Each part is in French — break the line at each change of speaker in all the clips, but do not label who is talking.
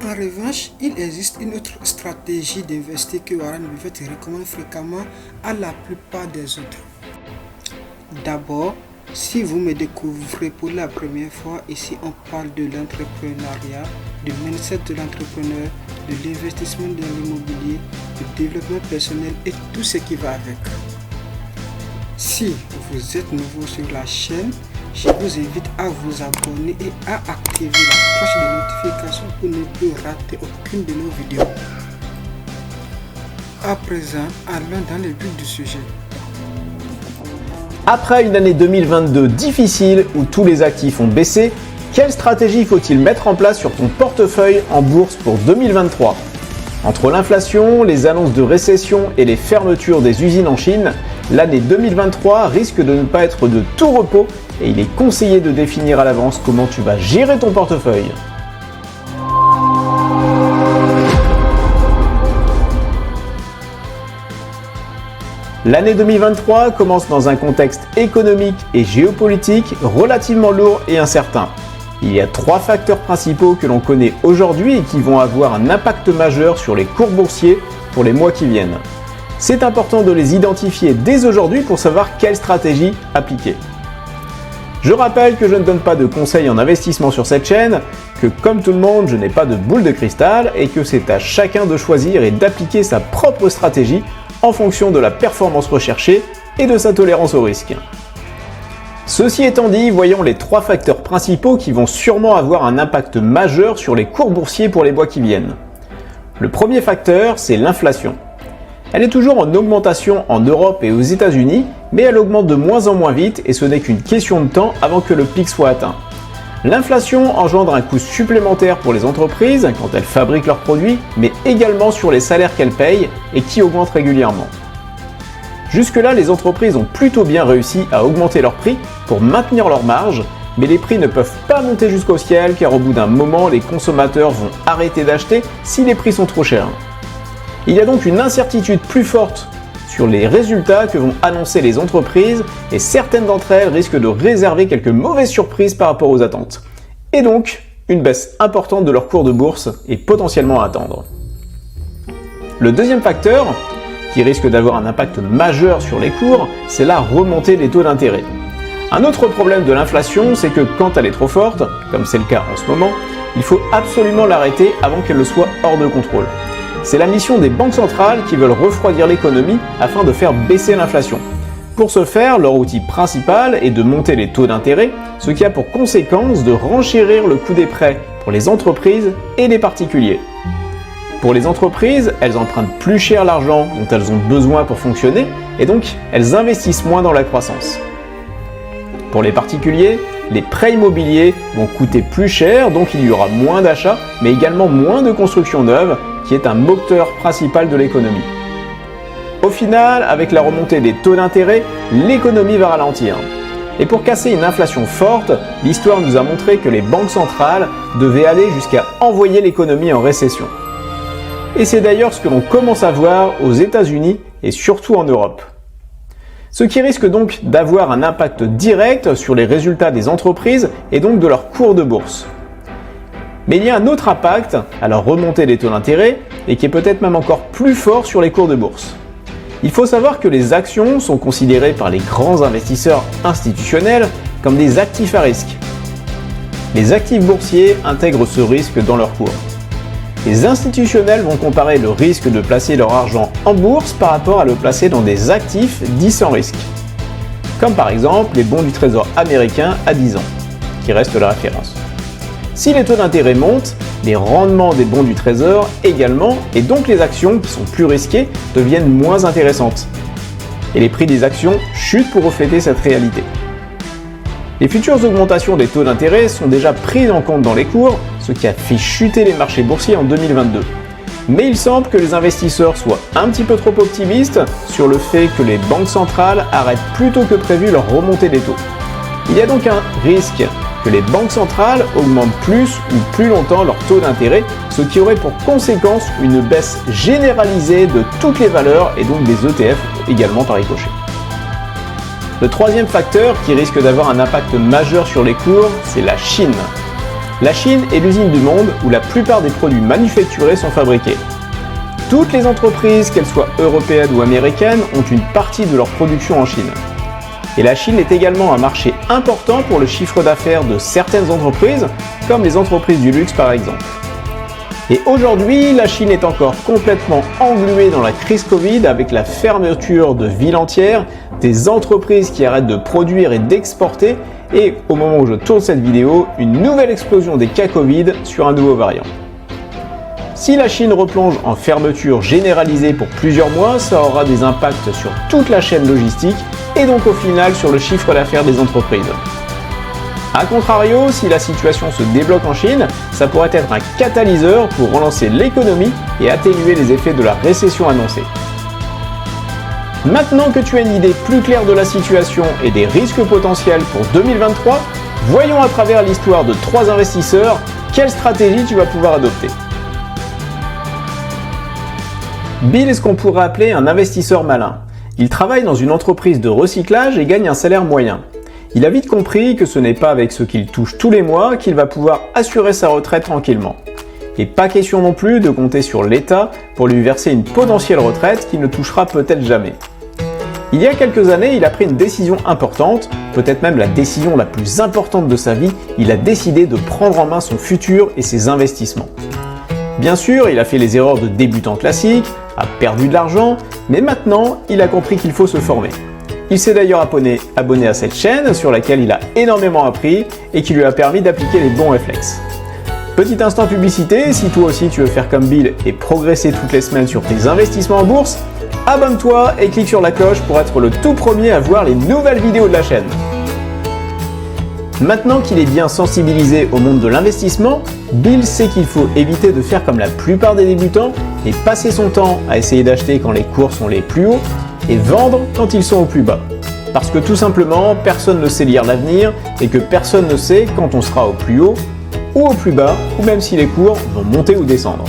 En revanche, il existe une autre stratégie d'investir que Warren Buffett recommande fréquemment à la plupart des autres. D'abord, si vous me découvrez pour la première fois, ici on parle de l'entrepreneuriat, du mindset de l'entrepreneur, de l'investissement dans l'immobilier, du développement personnel et tout ce qui va avec. Si vous êtes nouveau sur la chaîne, je vous invite à vous abonner et à activer la cloche de notification pour ne plus rater aucune de nos vidéos. À présent, allons dans le vif du sujet.
Après une année 2022 difficile où tous les actifs ont baissé, quelle stratégie faut-il mettre en place sur ton portefeuille en bourse pour 2023 ? Entre l'inflation, les annonces de récession et les fermetures des usines en Chine, l'année 2023 risque de ne pas être de tout repos et il est conseillé de définir à l'avance comment tu vas gérer ton portefeuille. L'année 2023 commence dans un contexte économique et géopolitique relativement lourd et incertain. Il y a 3 facteurs principaux que l'on connaît aujourd'hui et qui vont avoir un impact majeur sur les cours boursiers pour les mois qui viennent. C'est important de les identifier dès aujourd'hui pour savoir quelle stratégie appliquer. Je rappelle que je ne donne pas de conseils en investissement sur cette chaîne, que comme tout le monde, je n'ai pas de boule de cristal et que c'est à chacun de choisir et d'appliquer sa propre stratégie en fonction de la performance recherchée et de sa tolérance au risque. Ceci étant dit, voyons les 3 facteurs principaux qui vont sûrement avoir un impact majeur sur les cours boursiers pour les mois qui viennent. Le premier facteur, c'est l'inflation. Elle est toujours en augmentation en Europe et aux États-Unis, mais elle augmente de moins en moins vite et ce n'est qu'une question de temps avant que le pic soit atteint. L'inflation engendre un coût supplémentaire pour les entreprises quand elles fabriquent leurs produits, mais également sur les salaires qu'elles payent et qui augmentent régulièrement. Jusque-là, les entreprises ont plutôt bien réussi à augmenter leurs prix pour maintenir leurs marges, mais les prix ne peuvent pas monter jusqu'au ciel car au bout d'un moment, les consommateurs vont arrêter d'acheter si les prix sont trop chers. Il y a donc une incertitude plus forte sur les résultats que vont annoncer les entreprises et certaines d'entre elles risquent de réserver quelques mauvaises surprises par rapport aux attentes. Et donc, une baisse importante de leur cours de bourse est potentiellement à attendre. Le deuxième facteur, qui risque d'avoir un impact majeur sur les cours, c'est la remontée des taux d'intérêt. Un autre problème de l'inflation, c'est que quand elle est trop forte, comme c'est le cas en ce moment, il faut absolument l'arrêter avant qu'elle ne soit hors de contrôle. C'est la mission des banques centrales qui veulent refroidir l'économie afin de faire baisser l'inflation. Pour ce faire, leur outil principal est de monter les taux d'intérêt, ce qui a pour conséquence de renchérir le coût des prêts pour les entreprises et les particuliers. Pour les entreprises, elles empruntent plus cher l'argent dont elles ont besoin pour fonctionner et donc elles investissent moins dans la croissance. Pour les particuliers, les prêts immobiliers vont coûter plus cher, donc il y aura moins d'achats, mais également moins de construction neuve, qui est un moteur principal de l'économie. Au final, avec la remontée des taux d'intérêt, l'économie va ralentir. Et pour casser une inflation forte, l'histoire nous a montré que les banques centrales devaient aller jusqu'à envoyer l'économie en récession. Et c'est d'ailleurs ce que l'on commence à voir aux États-Unis et surtout en Europe. Ce qui risque donc d'avoir un impact direct sur les résultats des entreprises et donc de leur cours de bourse. Mais il y a un autre impact à la remontée des taux d'intérêt et qui est peut-être même encore plus fort sur les cours de bourse. Il faut savoir que les actions sont considérées par les grands investisseurs institutionnels comme des actifs à risque. Les actifs boursiers intègrent ce risque dans leur cours. Les institutionnels vont comparer le risque de placer leur argent en bourse par rapport à le placer dans des actifs dits sans risque. Comme par exemple les bons du Trésor américain à 10 ans, qui restent la référence. Si les taux d'intérêt montent, les rendements des bons du Trésor également, et donc les actions qui sont plus risquées deviennent moins intéressantes. Et les prix des actions chutent pour refléter cette réalité. Les futures augmentations des taux d'intérêt sont déjà prises en compte dans les cours, ce qui a fait chuter les marchés boursiers en 2022. Mais il semble que les investisseurs soient un petit peu trop optimistes sur le fait que les banques centrales arrêtent plus tôt que prévu leur remontée des taux. Il y a donc un risque que les banques centrales augmentent plus ou plus longtemps leurs taux d'intérêt, ce qui aurait pour conséquence une baisse généralisée de toutes les valeurs et donc des ETF également par ricochet. Le troisième facteur qui risque d'avoir un impact majeur sur les cours, c'est la Chine. La Chine est l'usine du monde où la plupart des produits manufacturés sont fabriqués. Toutes les entreprises, qu'elles soient européennes ou américaines, ont une partie de leur production en Chine. Et la Chine est également un marché important pour le chiffre d'affaires de certaines entreprises, comme les entreprises du luxe par exemple. Et aujourd'hui, la Chine est encore complètement engluée dans la crise Covid avec la fermeture de villes entières, des entreprises qui arrêtent de produire et d'exporter, et au moment où je tourne cette vidéo, une nouvelle explosion des cas Covid sur un nouveau variant. Si la Chine replonge en fermeture généralisée pour plusieurs mois, ça aura des impacts sur toute la chaîne logistique et donc au final sur le chiffre d'affaires des entreprises. A contrario, si la situation se débloque en Chine, ça pourrait être un catalyseur pour relancer l'économie et atténuer les effets de la récession annoncée. Maintenant que tu as une idée plus claire de la situation et des risques potentiels pour 2023, voyons à travers l'histoire de 3 investisseurs quelle stratégie tu vas pouvoir adopter. Bill est ce qu'on pourrait appeler un investisseur malin. Il travaille dans une entreprise de recyclage et gagne un salaire moyen. Il a vite compris que ce n'est pas avec ce qu'il touche tous les mois qu'il va pouvoir assurer sa retraite tranquillement. Et pas question non plus de compter sur l'État pour lui verser une potentielle retraite qu'il ne touchera peut-être jamais. Il y a quelques années, il a pris une décision importante, peut-être même la décision la plus importante de sa vie. Il a décidé de prendre en main son futur et ses investissements. Bien sûr, il a fait les erreurs de débutant classique, a perdu de l'argent, mais maintenant, il a compris qu'il faut se former. Il s'est d'ailleurs abonné à cette chaîne sur laquelle il a énormément appris et qui lui a permis d'appliquer les bons réflexes. Petit instant publicité, si toi aussi tu veux faire comme Bill et progresser toutes les semaines sur tes investissements en bourse, abonne-toi et clique sur la cloche pour être le tout premier à voir les nouvelles vidéos de la chaîne. Maintenant qu'il est bien sensibilisé au monde de l'investissement, Bill sait qu'il faut éviter de faire comme la plupart des débutants et passer son temps à essayer d'acheter quand les cours sont les plus hauts et vendre quand ils sont au plus bas. Parce que tout simplement, personne ne sait lire l'avenir et que personne ne sait quand on sera au plus haut ou au plus bas, ou même si les cours vont monter ou descendre.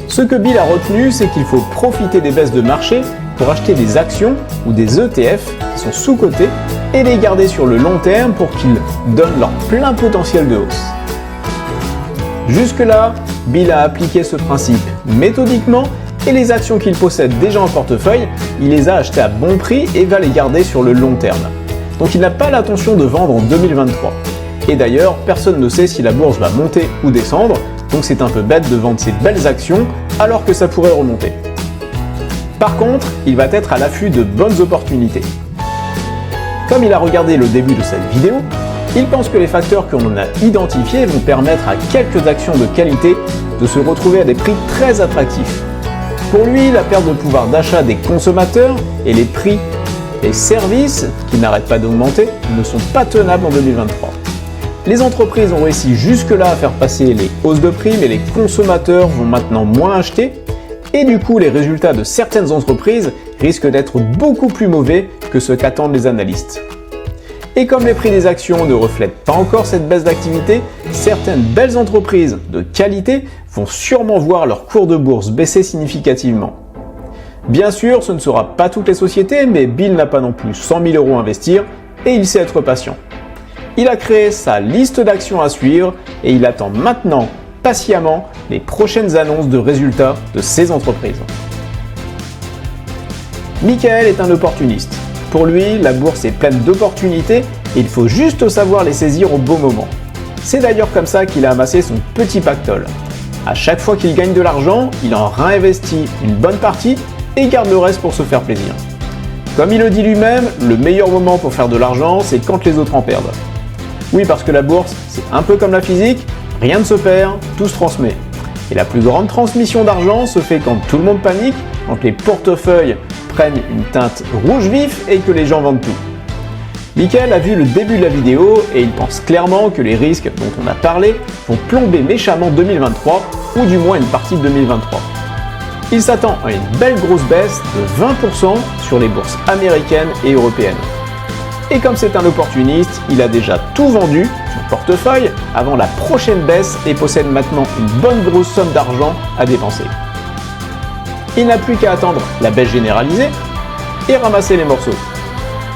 Ce que Bill a retenu, c'est qu'il faut profiter des baisses de marché pour acheter des actions ou des ETF qui sont sous-cotés et les garder sur le long terme pour qu'ils donnent leur plein potentiel de hausse. Jusque-là, Bill a appliqué ce principe méthodiquement et les actions qu'il possède déjà en portefeuille, il les a achetées à bon prix et va les garder sur le long terme. Donc il n'a pas l'intention de vendre en 2023. Et d'ailleurs, personne ne sait si la bourse va monter ou descendre, donc c'est un peu bête de vendre ses belles actions alors que ça pourrait remonter. Par contre, il va être à l'affût de bonnes opportunités. Comme il a regardé le début de cette vidéo, il pense que les facteurs que l'on a identifiés vont permettre à quelques actions de qualité de se retrouver à des prix très attractifs. Pour lui, la perte de pouvoir d'achat des consommateurs et les prix et services qui n'arrêtent pas d'augmenter ne sont pas tenables en 2023. Les entreprises ont réussi jusque-là à faire passer les hausses de prix, mais les consommateurs vont maintenant moins acheter et du coup les résultats de certaines entreprises risquent d'être beaucoup plus mauvais que ce qu'attendent les analystes. Et comme les prix des actions ne reflètent pas encore cette baisse d'activité, certaines belles entreprises de qualité vont sûrement voir leur cours de bourse baisser significativement. Bien sûr, ce ne sera pas toutes les sociétés, mais Bill n'a pas non plus 100 000 € à investir et il sait être patient. Il a créé sa liste d'actions à suivre et il attend maintenant patiemment les prochaines annonces de résultats de ces entreprises. Michael est un opportuniste. Pour lui, la bourse est pleine d'opportunités et il faut juste savoir les saisir au bon moment. C'est d'ailleurs comme ça qu'il a amassé son petit pactole. À chaque fois qu'il gagne de l'argent, il en réinvestit une bonne partie et garde le reste pour se faire plaisir. Comme il le dit lui-même, le meilleur moment pour faire de l'argent, c'est quand les autres en perdent. Oui, parce que la bourse, c'est un peu comme la physique, rien ne se perd, tout se transmet. Et la plus grande transmission d'argent se fait quand tout le monde panique, quand les portefeuilles prennent une teinte rouge vif et que les gens vendent tout. Michael a vu le début de la vidéo et il pense clairement que les risques dont on a parlé vont plomber méchamment 2023 ou du moins une partie de 2023. Il s'attend à une belle grosse baisse de 20% sur les bourses américaines et européennes. Et comme c'est un opportuniste, il a déjà tout vendu, son portefeuille, avant la prochaine baisse et possède maintenant une bonne grosse somme d'argent à dépenser. Il n'a plus qu'à attendre la baisse généralisée et ramasser les morceaux.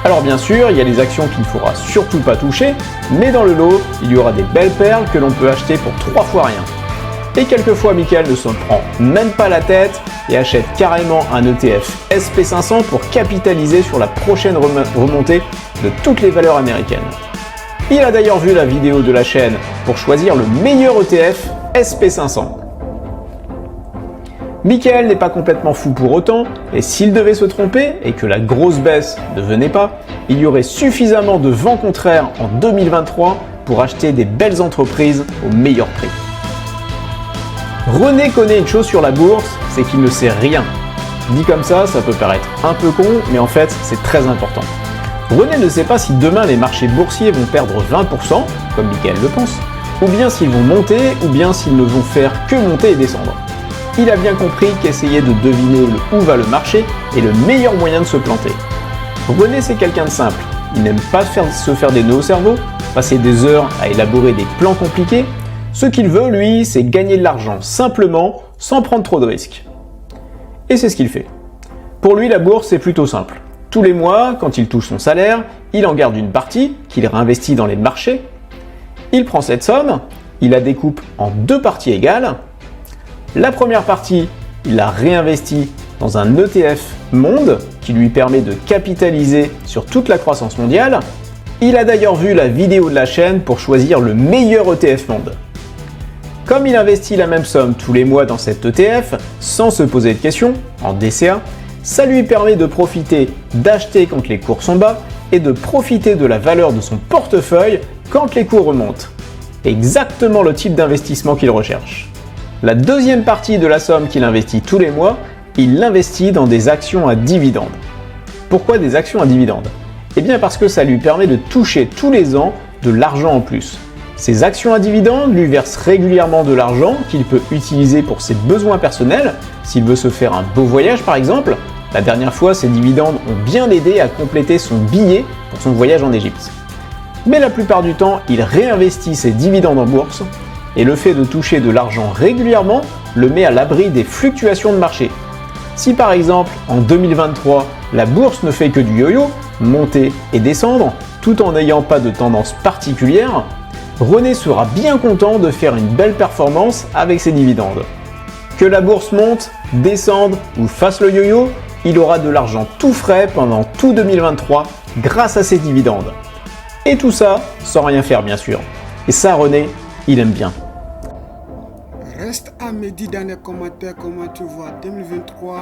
Alors bien sûr, il y a les actions qu'il ne faudra surtout pas toucher, mais dans le lot, il y aura des belles perles que l'on peut acheter pour 3 fois rien. Et quelquefois, Michael ne s'en prend même pas la tête et achète carrément un ETF SP500 pour capitaliser sur la prochaine remontée de toutes les valeurs américaines. Il a d'ailleurs vu la vidéo de la chaîne pour choisir le meilleur ETF SP500. Michael n'est pas complètement fou pour autant, et s'il devait se tromper et que la grosse baisse ne venait pas, il y aurait suffisamment de vent contraire en 2023 pour acheter des belles entreprises au meilleur prix. René connaît une chose sur la bourse, c'est qu'il ne sait rien. Dit comme ça peut paraître un peu con, mais en fait c'est très important. René ne sait pas si demain les marchés boursiers vont perdre 20%, comme Michael le pense, ou bien s'ils vont monter, ou bien s'ils ne vont faire que monter et descendre. Il a bien compris qu'essayer de deviner où va le marché est le meilleur moyen de se planter. René c'est quelqu'un de simple, il n'aime pas se faire des nœuds au cerveau, passer des heures à élaborer des plans compliqués. Ce qu'il veut, lui, c'est gagner de l'argent simplement, sans prendre trop de risques. Et c'est ce qu'il fait. Pour lui, la bourse, c'est plutôt simple. Tous les mois, quand il touche son salaire, il en garde une partie, qu'il réinvestit dans les marchés. Il prend cette somme, il la découpe en 2 parties égales. La première partie, il la réinvestit dans un ETF monde, qui lui permet de capitaliser sur toute la croissance mondiale. Il a d'ailleurs vu la vidéo de la chaîne pour choisir le meilleur ETF monde. Comme il investit la même somme tous les mois dans cet ETF, sans se poser de questions, en DCA, ça lui permet de profiter d'acheter quand les cours sont bas et de profiter de la valeur de son portefeuille quand les cours remontent. Exactement le type d'investissement qu'il recherche. La deuxième partie de la somme qu'il investit tous les mois, il l'investit dans des actions à dividendes. Pourquoi des actions à dividendes? Eh bien parce que ça lui permet de toucher tous les ans de l'argent en plus. Ces actions à dividendes lui versent régulièrement de l'argent qu'il peut utiliser pour ses besoins personnels, s'il veut se faire un beau voyage par exemple. La dernière fois, ces dividendes ont bien aidé à compléter son billet pour son voyage en Égypte. Mais la plupart du temps, il réinvestit ses dividendes en bourse, et le fait de toucher de l'argent régulièrement le met à l'abri des fluctuations de marché. Si par exemple, en 2023, la bourse ne fait que du yo-yo, monter et descendre, tout en n'ayant pas de tendance particulière, René sera bien content de faire une belle performance avec ses dividendes. Que la bourse monte, descende ou fasse le yo-yo, il aura de l'argent tout frais pendant tout 2023 grâce à ses dividendes. Et tout ça sans rien faire bien sûr. Et ça René, il aime bien.
Reste à me dire dans les commentaires comment tu vois 2023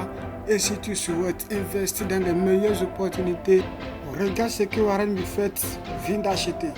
et si tu souhaites investir dans les meilleures opportunités, regarde ce que Warren Buffett vient d'acheter.